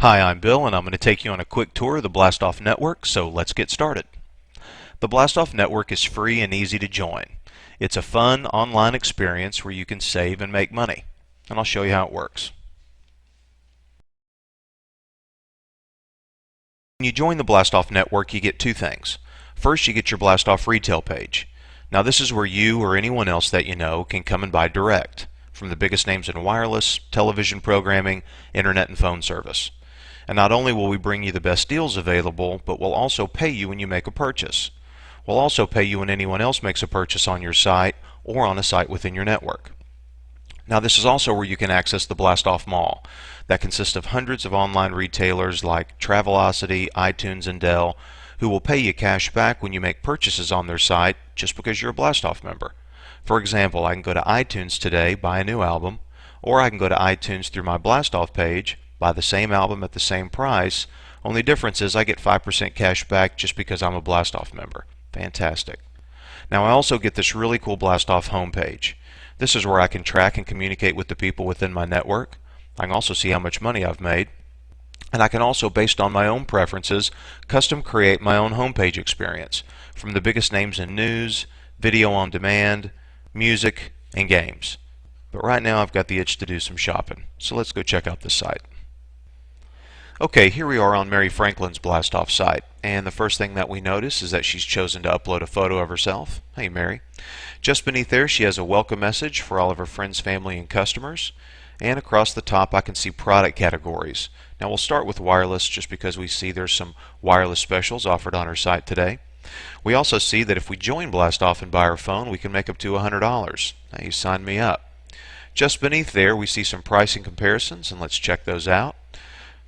Hi, I'm Bill, and I'm going to take you on a quick tour of the BLASTOFF network, so let's get started. The BLASTOFF network is free and easy to join. It's a fun online experience where you can save and make money, and I'll show you how it works. When you join the BLASTOFF network, you get two things. First, you get your BLASTOFF retail page. Now this is where you or anyone else that you know can come and buy direct from the biggest names in wireless, television programming, internet, and phone service. And not only will we bring you the best deals available, but we'll also pay you when you make a purchase. We'll also pay you when anyone else makes a purchase on your site or on a site within your network. Now this is also where you can access the BLASTOFF Mall. That consists of hundreds of online retailers like Travelocity, iTunes, and Dell, who will pay you cash back when you make purchases on their site just because you're a BLASTOFF member. For example, I can go to iTunes today, buy a new album, or I can go to iTunes through my BLASTOFF page, buy the same album at the same price. Only difference is I get 5% cash back just because I'm a BLASTOFF member. Fantastic. Now I also get this really cool BLASTOFF homepage. This is where I can track and communicate with the people within my network. I can also see how much money I've made. And I can also, based on my own preferences, custom create my own homepage experience from the biggest names in news, video on demand, music, and games. But right now I've got the itch to do some shopping, so let's go check out this site. Okay, here we are on Mary Franklin's BLASTOFF site, and the first thing that we notice is that she's chosen to upload a photo of herself. Hey Mary. Just beneath there she has a welcome message for all of her friends, family, and customers. And across the top I can see product categories. Now we'll start with wireless just because we see there's some wireless specials offered on her site today. We also see that if we join BLASTOFF and buy our phone, we can make up to $100. Now you sign me up. Just beneath there we see some pricing comparisons, and let's check those out.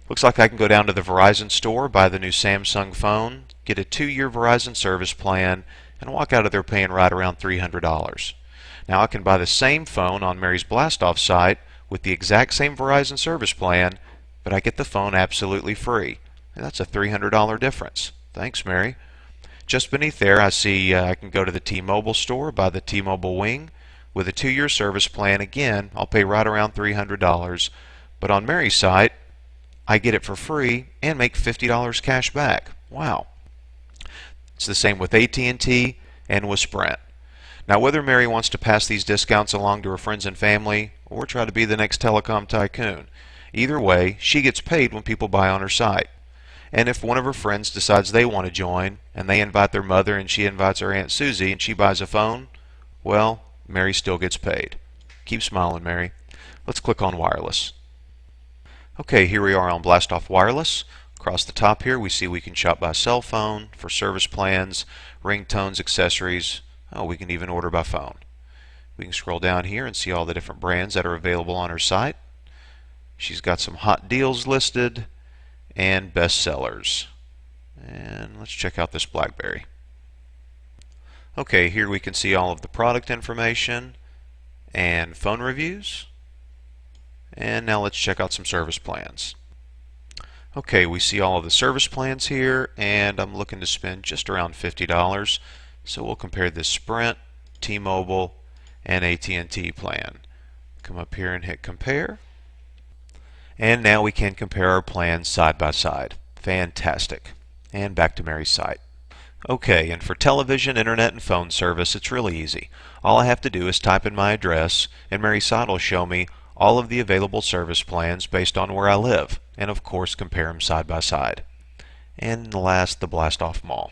Looks like I can go down to the Verizon store, buy the new Samsung phone, get a 2-year Verizon service plan, and walk out of there paying right around $300. Now I can buy the same phone on Mary's BLASTOFF site with the exact same Verizon service plan, but I get the phone absolutely free. And that's a $300 difference. Thanks, Mary. Just beneath there I see I can go to the T-Mobile store, buy the T-Mobile Wing. With a 2-year service plan, again, I'll pay right around $300. But on Mary's site, I get it for free and make $50 cash back. Wow. It's the same with AT&T and with Sprint. Now whether Mary wants to pass these discounts along to her friends and family or try to be the next telecom tycoon, either way, she gets paid when people buy on her site. And if one of her friends decides they want to join and they invite their mother and she invites her Aunt Susie and she buys a phone, well, Mary still gets paid. Keep smiling, Mary. Let's click on wireless. Okay, here we are on BLASTOFF Wireless. Across the top here we see we can shop by cell phone, for service plans, ringtones, accessories. Oh, we can even order by phone. We can scroll down here and see all the different brands that are available on her site. She's got some hot deals listed and best sellers. And let's check out this BlackBerry. Okay, here we can see all of the product information and phone reviews. And now let's check out some service plans. Okay, we see all of the service plans here, and I'm looking to spend just around $50. So we'll compare this Sprint, T-Mobile, and AT&T plan. Come up here and hit compare. And now we can compare our plans side by side. Fantastic. And back to Mary's site. Okay, and for television, internet, and phone service, it's really easy. All I have to do is type in my address, and Mary's site will show me all of the available service plans based on where I live, and of course compare them side by side. And last, the BLASTOFF Mall.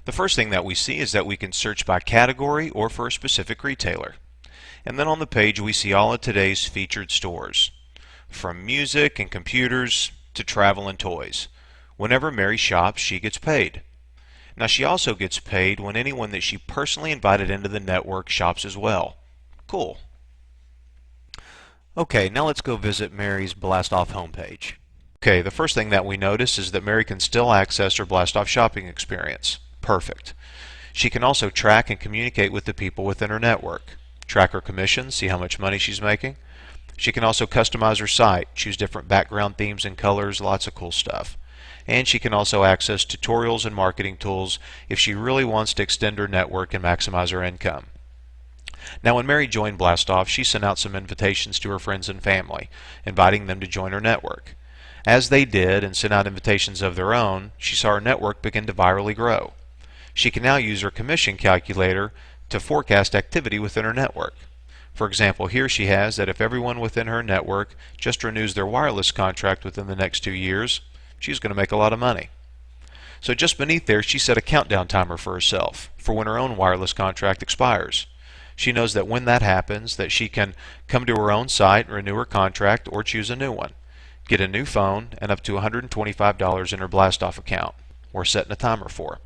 The first thing that we see is that we can search by category or for a specific retailer. And then on the page we see all of today's featured stores, from music and computers to travel and toys. Whenever Mary shops, she gets paid. Now she also gets paid when anyone that she personally invited into the network shops as well. Cool. Okay, now let's go visit Mary's BLASTOFF homepage. Okay, the first thing that we notice is that Mary can still access her BLASTOFF shopping experience. Perfect. She can also track and communicate with the people within her network. Track her commissions, see how much money she's making. She can also customize her site, choose different background themes and colors, lots of cool stuff. And she can also access tutorials and marketing tools if she really wants to extend her network and maximize her income. Now, when Mary joined BLASTOFF, she sent out some invitations to her friends and family, inviting them to join her network. As they did and sent out invitations of their own, she saw her network begin to virally grow. She can now use her commission calculator to forecast activity within her network. For example, here she has that if everyone within her network just renews their wireless contract within the next 2 years, she's going to make a lot of money. So just beneath there, she set a countdown timer for herself for when her own wireless contract expires. She knows that when that happens, that she can come to her own site and renew her contract or choose a new one, get a new phone, and up to $125 in her BLASTOFF account, or setting a timer for.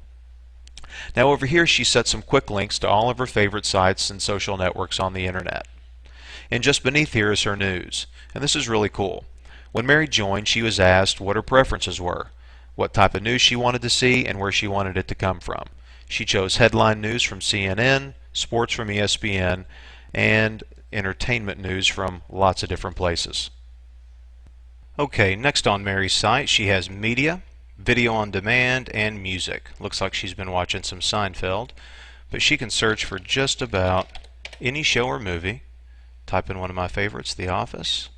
Now over here she set some quick links to all of her favorite sites and social networks on the internet. And just beneath here is her news, and this is really cool. When Mary joined, she was asked what her preferences were, what type of news she wanted to see, and where she wanted it to come from. She chose headline news from CNN, sports from ESPN, and entertainment news from lots of different places. Okay, next on Mary's site she has media, video on demand, and music. Looks like she's been watching some Seinfeld, but she can search for just about any show or movie, type in one of my favorites, The Office,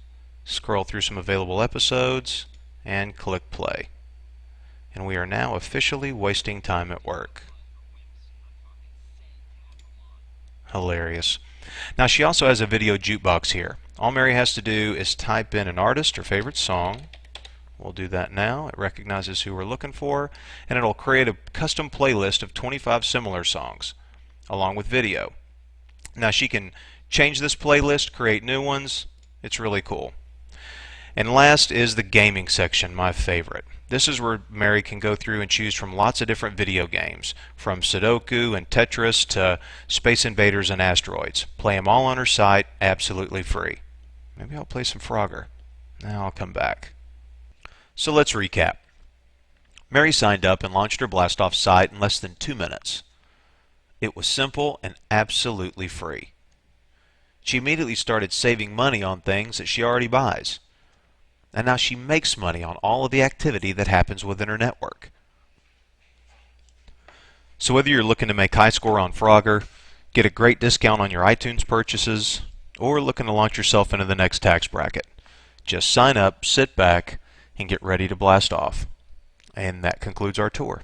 scroll through some available episodes, and click play. And we are now officially wasting time at work. Hilarious. Now she also has a video jukebox here. All Mary has to do is type in an artist or favorite song. We'll do that now. It recognizes who we're looking for, and it'll create a custom playlist of 25 similar songs along with video. Now she can change this playlist, create new ones. It's really cool. And last is the gaming section, my favorite. This is where Mary can go through and choose from lots of different video games, from Sudoku and Tetris to Space Invaders and Asteroids. Play them all on her site, absolutely free. Maybe I'll play some Frogger. Now I'll come back. So let's recap. Mary signed up and launched her BLASTOFF site in less than 2 minutes. It was simple and absolutely free. She immediately started saving money on things that she already buys. And now she makes money on all of the activity that happens within her network. So whether you're looking to make high score on Frogger, get a great discount on your iTunes purchases, or looking to launch yourself into the next tax bracket, just sign up, sit back, and get ready to blast off. And that concludes our tour.